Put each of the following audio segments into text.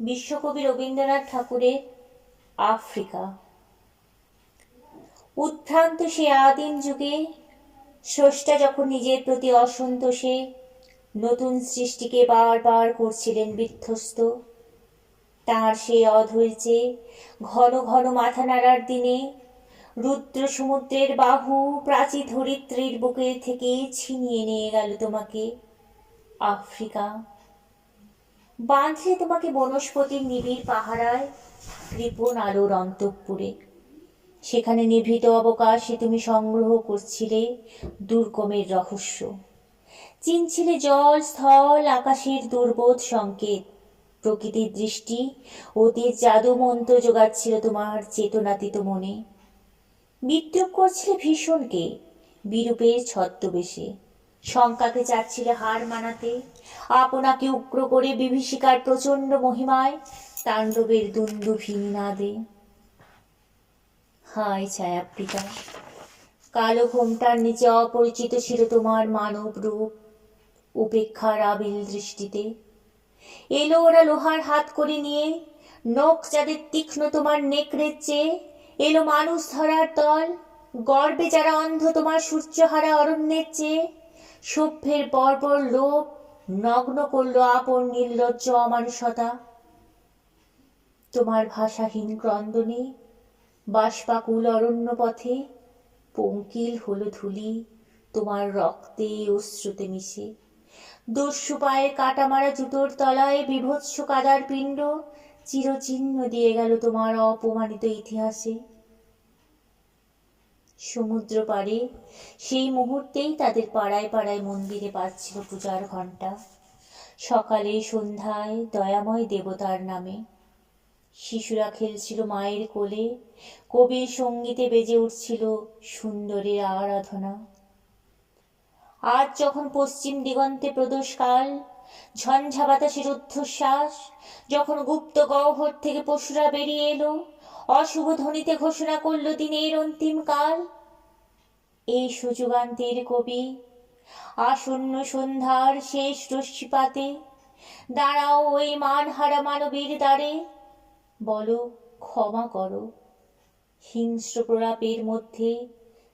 বিশ্বকবি রবীন্দ্রনাথ ঠাকুরের আফ্রিকা। উদ্ভ্রান্ত সে আদিম যুগে স্রষ্টা যখন নিজের প্রতি অসন্তোষে নতুন সৃষ্টিকে বারবার করছিলেন বিধ্বস্ত, তাঁর সেই অধৈর্যে ঘন ঘন মাথা নাড়ার দিনে রুদ্র সমুদ্রের বাহু প্রাচী ধরিত্রীর বুকের থেকে ছিনিয়ে নিয়ে গেল তোমাকে আফ্রিকা। বাঁধলে তোমাকে বনস্পতির নিবিড় পাহারায় কৃপণ আলোর অন্তঃপুরে। সেখানে নিভৃত অবকাশে তুমি সংগ্রহ করছিলে দুর্গমের রহস্য, চিনছিলে জল স্থল আকাশের দুর্বোধ সংকেত। প্রকৃতির দৃষ্টি অতীত জাদু মন্ত্র জোগাচ্ছিল তোমার চেতনাতীত মনে। বিদ্রুপ করছিলে ভীষণকে বিরূপের ছদ্মবেশে, শঙ্কাকে চাচ্ছিলে হার মানাতে, আপনাকে উগ্র করে বিভীষিকার প্রচণ্ড মহিমায় তাণ্ডবের দুন্দুভি নিনাদে। হায় ছায়াবৃতা, কালো ঘোমটার নিচে অপরিচিত ছিল তোমার মানব রূপ উপেক্ষার আবিল দৃষ্টিতে। এলো ওরা লোহার হাত করে নিয়ে, নখ যাদের তীক্ষ্ণ তোমার নেকড়ের চেয়ে। এলো মানুষ ধরার দল, গর্বে যারা অন্ধ তোমার সূর্যহারা অরণ্যের চেয়ে। সভ্যের বর্বর লোভ নগ্ন করলো আপন নির্লজ্জ অমানুষতা। তোমার ভাষাহীন ক্রন্দনে বাষ্পাকুল অরণ্য পথে পঙ্কিল হলো ধূলি তোমার রক্তে অশ্রুতে মিশে। দস্যু পায়ের কাটা মারা জুতোর তলায় বিভৎস কাদার পিণ্ড চিরচিহ্ন দিয়ে গেল তোমার অপমানিত ইতিহাসে। সমুদ্র পাড়ে সেই মুহূর্তেই তাদের পাড়ায় পাড়ায় মন্দিরে বাজছিল পূজার ঘণ্টা। সকালে সন্ধ্যায় দয়াময় দেবতার নামে শিশুরা খেলছিল মায়ের কোলে, কবির সঙ্গীতে বেজে উঠছিল সুন্দরের আরাধনা। আজ যখন পশ্চিম দিগন্তে প্রদোষকাল, ঝঞ্ঝা বাতাসের ঊর্ধ্বশ্বাস, যখন গুপ্ত গহ্বর থেকে পশুরা বেরিয়ে এলো, অশুভ ধ্বনিতে ঘোষণা করলো দিনের অন্তিম কাল। এই সুযুগান্তের কবি আসন্ন সন্ধ্যার শেষ রশ্মিপাতে দাঁড়াও ওই মানহারা মানবীর দ্বারে, বলো ক্ষমা করো। হিংস্র প্রলাপের মধ্যে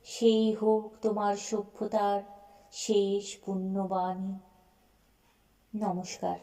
সেই হোক তোমার সভ্যতার শেষ পুণ্যবাণী। নমস্কার।